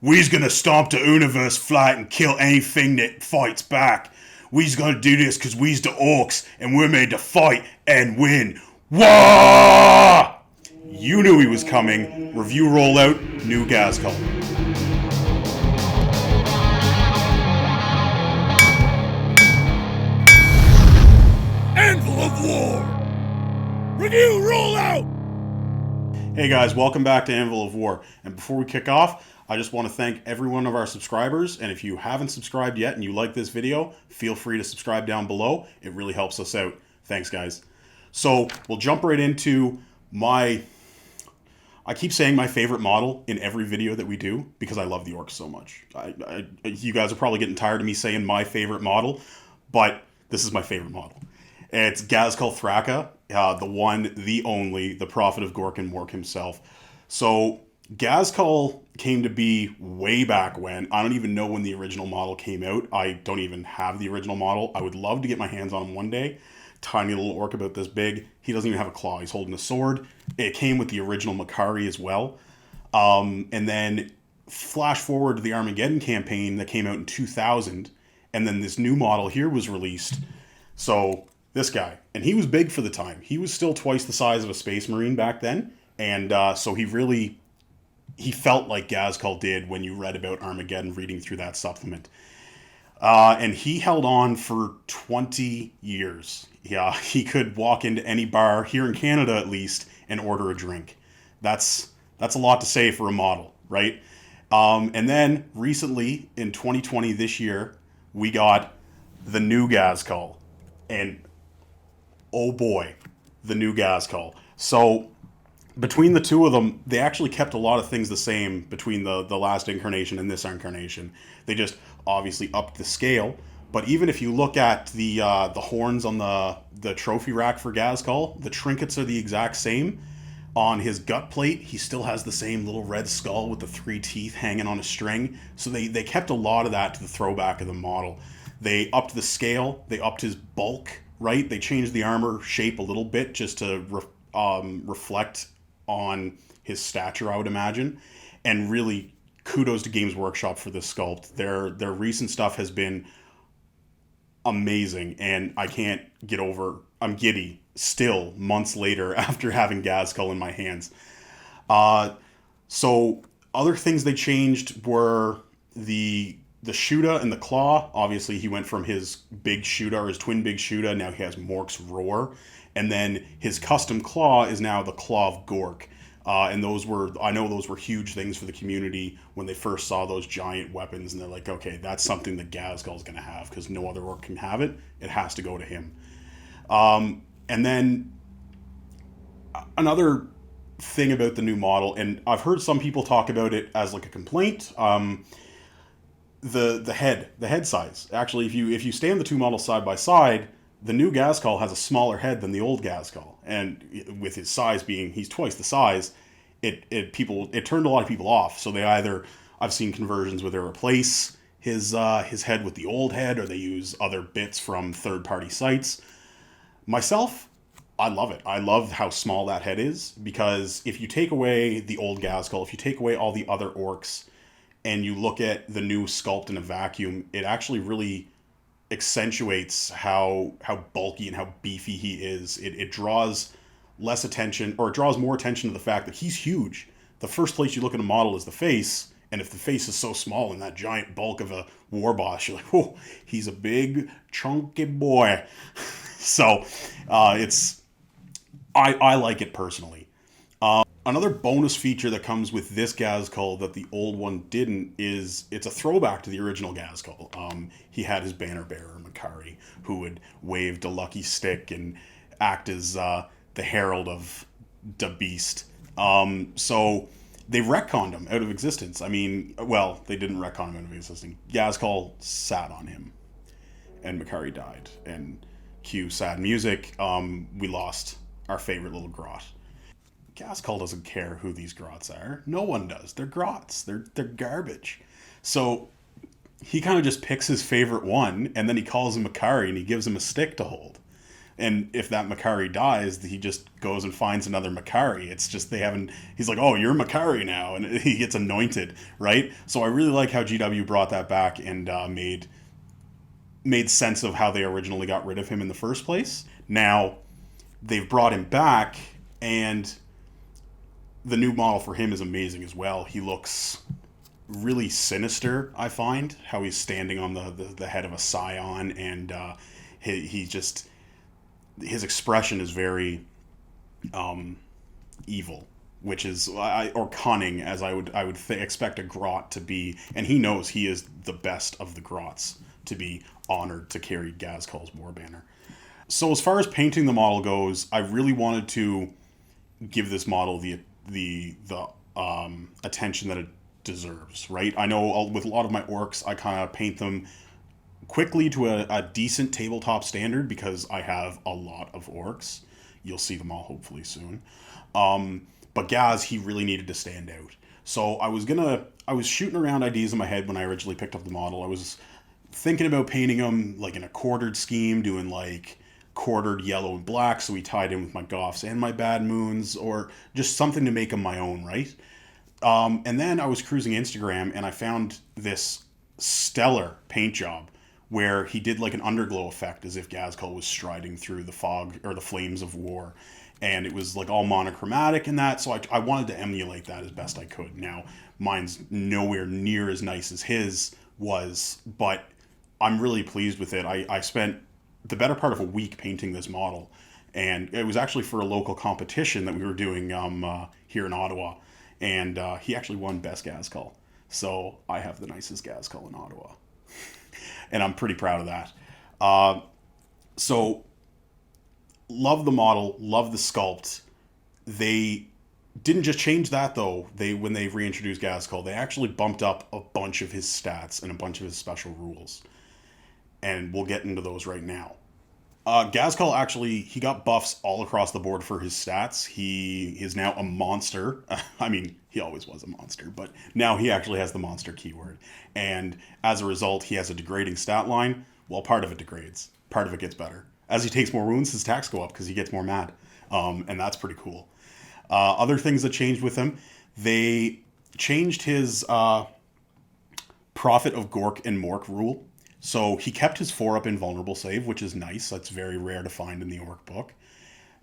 We's gonna stomp the universe flat and kill anything that fights back. We's gonna do this because we's the orcs and we're made to fight and win. Wah! You knew he was coming. Review Rollout, new Ghazghkull. Anvil of War! Review Rollout! Hey guys, welcome back to Anvil of War. And before we kick off, I just want to thank every one of our subscribers. And if you haven't subscribed yet and you like this video, feel free to subscribe down below. It really helps us out. Thanks, guys. So we'll jump right into I keep saying my favorite model in every video that we do because I love the orcs so much. You guys are probably getting tired of me saying my favorite model, but this is my favorite model. It's Ghazghkull Thraka, the one, the only, the prophet of Gork and Mork himself. So Ghazghkull came to be way back when. I don't even know when the original model came out. I don't even have the original model. I would love to get my hands on him one day. Tiny little orc about this big. He doesn't even have a claw. He's holding a sword. It came with the original Makari as well. And then flash forward to the Armageddon campaign that came out in 2000. And then this new model here was released. So this guy. And he was big for the time. He was still twice the size of a Space Marine back then. And so he felt like Ghazghkull did when you read about Armageddon reading through that supplement. And he held on for 20 years. Yeah, he could walk into any bar, here in Canada at least, and order a drink. That's a lot to say for a model, right? And then, recently, in 2020, this year, we got the new Ghazghkull. And, oh boy, the new Ghazghkull. So, between the two of them, they actually kept a lot of things the same between the last incarnation and this incarnation. They just obviously upped the scale. But even if you look at the horns on the trophy rack for Ghazghkull, the trinkets are the exact same. On his gut plate, he still has the same little red skull with the 3 teeth hanging on a string. So they kept a lot of that to the throwback of the model. They upped the scale. They upped his bulk, right? They changed the armor shape a little bit just to reflect on his stature, I would imagine. And really, kudos to Games Workshop for this sculpt. Their recent stuff has been amazing, and I can't get over. I'm giddy still months later after having Ghazghkull in my hands. So other things they changed were the Shuda and the Claw. Obviously, he went from his big Shuda, or his twin big Shuda. Now he has Mork's Roar. And then his custom claw is now the Claw of Gork. And I know those were huge things for the community when they first saw those giant weapons. And they're like, okay, that's something that Ghazghkull's going to have because no other orc can have it. It has to go to him. And then another thing about the new model, and I've heard some people talk about it as like a complaint. The head size. Actually, if you stand the two models side by side, the new Ghazghkull has a smaller head than the old Ghazghkull, and with his size being, he's twice the size, it turned a lot of people off. So I've seen conversions where they replace his head with the old head, or they use other bits from third-party sites. Myself, I love it. I love how small that head is, because if you take away the old Ghazghkull, if you take away all the other orcs, and you look at the new sculpt in a vacuum, it actually really accentuates how bulky and how beefy he is. It draws less attention, or it draws more attention to the fact that he's huge. The first place you look at a model is the face, and if the face is so small and that giant bulk of a Warboss, you're like, oh, he's a big chunky boy. So I like it personally. Another bonus feature that comes with this Ghazghkull that the old one didn't is it's a throwback to the original Ghazghkull. He had his banner bearer, Makari, who would wave the lucky stick and act as the herald of the beast. So they retconned him out of existence. I mean, well, they didn't retcon him out of existence. Ghazghkull sat on him, and Makari died. And cue sad music. We lost our favorite little Grot. Ghazghkull doesn't care who these Grots are. No one does. They're Grots. They're garbage. So he kind of just picks his favorite one, and then he calls him Makari, and he gives him a stick to hold. And if that Makari dies, he just goes and finds another Makari. It's just he's like, oh, you're Makari now. And he gets anointed, right? So I really like how GW brought that back and made sense of how they originally got rid of him in the first place. Now, they've brought him back, and the new model for him is amazing as well. He looks really sinister, I find, how he's standing on the head of a scion, and his expression is very evil, which is or cunning, as I would expect a Grot to be, and he knows he is the best of the Grots to be honored to carry Ghazghkull's war banner. So as far as painting the model goes, I really wanted to give this model the attention that it deserves, right? I know with a lot of my orcs, I kind of paint them quickly to a decent tabletop standard because I have a lot of orcs. You'll see them all hopefully soon. But Gaz, he really needed to stand out. So I was shooting around ideas in my head when I originally picked up the model. I was thinking about painting him like in a quartered scheme, doing like quartered yellow and black, so he tied in with my Goths and my Bad Moons, or just something to make him my own, right? And then I was cruising Instagram and I found this stellar paint job where he did like an underglow effect as if Ghazghkull was striding through the fog or the flames of war. And it was like all monochromatic and that, so I wanted to emulate that as best I could. Now, mine's nowhere near as nice as his was, but I'm really pleased with it. I spent the better part of a week painting this model, and it was actually for a local competition that we were doing here in Ottawa, and he actually won Best Ghazghkull. So I have the nicest Ghazghkull in Ottawa, and I'm pretty proud of that. So love the model, love the sculpt. They didn't just change that though. When they reintroduced Ghazghkull, they actually bumped up a bunch of his stats and a bunch of his special rules. And we'll get into those right now. Ghazghkull actually, he got buffs all across the board for his stats. He is now a monster. I mean, he always was a monster, but now he actually has the monster keyword. And as a result, he has a degrading stat line. Well, part of it degrades. Part of it gets better. As he takes more wounds, his attacks go up because he gets more mad. And that's pretty cool. Other things that changed with him, they changed his Prophet of Gork and Mork rule. So he kept his 4-up invulnerable save, which is nice. That's very rare to find in the Orc book.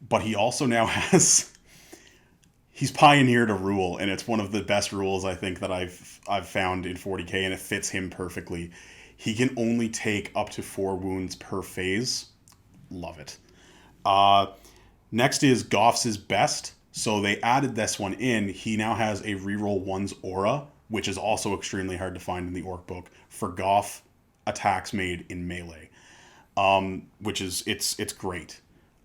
But he also now has... He's pioneered a rule, and it's one of the best rules, I think, that I've found in 40k, and it fits him perfectly. He can only take up to 4 wounds per phase. Love it. Next is Goff's Best. So they added this one in. He now has a reroll 1's aura, which is also extremely hard to find in the Orc book, for Goff attacks made in melee, which is it's great.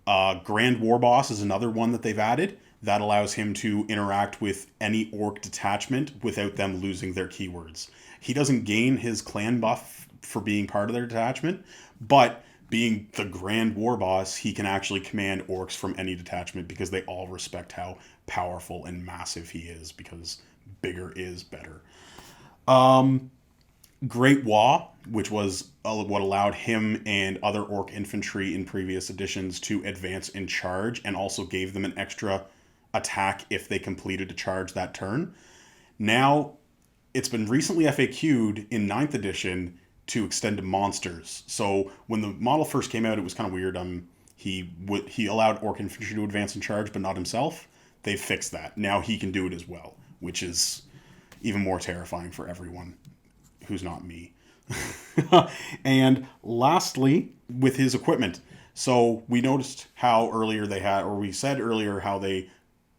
Grand Warboss is another one that they've added that allows him to interact with any orc detachment without them losing their keywords. He doesn't gain his clan buff for being part of their detachment, but being the Grand Warboss, he can actually command orcs from any detachment because they all respect how powerful and massive he is, because bigger is better. Great Wa, which was what allowed him and other orc infantry in previous editions to advance in charge, and also gave them an extra attack if they completed a charge that turn. Now, it's been recently FAQ'd in 9th edition to extend to monsters. So when the model first came out, it was kind of weird. He allowed orc infantry to advance in charge, but not himself. They've fixed that. Now he can do it as well, which is even more terrifying for everyone who's not me. And lastly, with his equipment. So we noticed how earlier they had, or we said earlier how they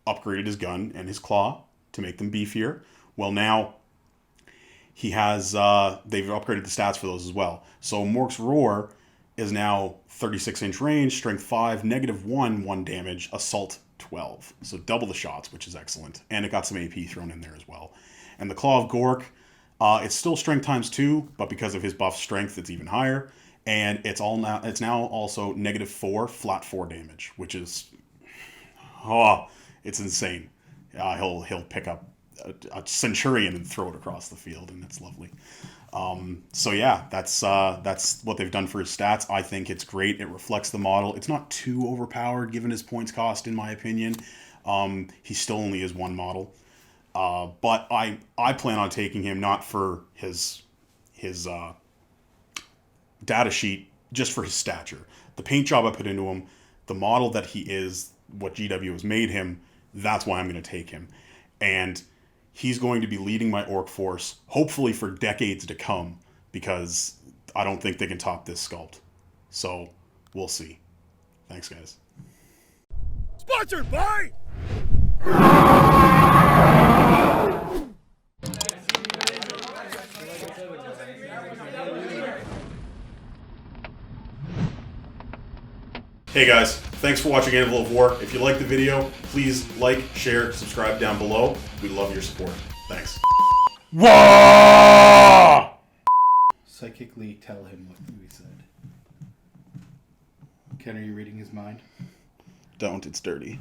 upgraded his gun and his claw to make them beefier. Well, now he has, they've upgraded the stats for those as well. So Mork's Roar is now 36-inch range, strength 5, -1, 1 damage, assault 12. So double the shots, which is excellent. And it got some AP thrown in there as well. And the Claw of Gork, it's still strength ×2, but because of his buff strength, it's even higher. And it's now also -4, flat 4 damage, which is, it's insane. He'll pick up a centurion and throw it across the field, and it's lovely. So yeah, that's what they've done for his stats. I think it's great. It reflects the model. It's not too overpowered given his points cost, in my opinion. He still only is one model. But I plan on taking him not for his data sheet, just for his stature. The paint job I put into him, the model that he is, what GW has made him, that's why I'm going to take him. And he's going to be leading my orc force, hopefully for decades to come, because I don't think they can top this sculpt. So, we'll see. Thanks, guys. Sponsored by... Hey guys, thanks for watching Anvil of War. If you liked the video, please like, share, subscribe down below. We love your support. Thanks. Wah! Psychically tell him what we said. Ken, are you reading his mind? Don't, it's dirty.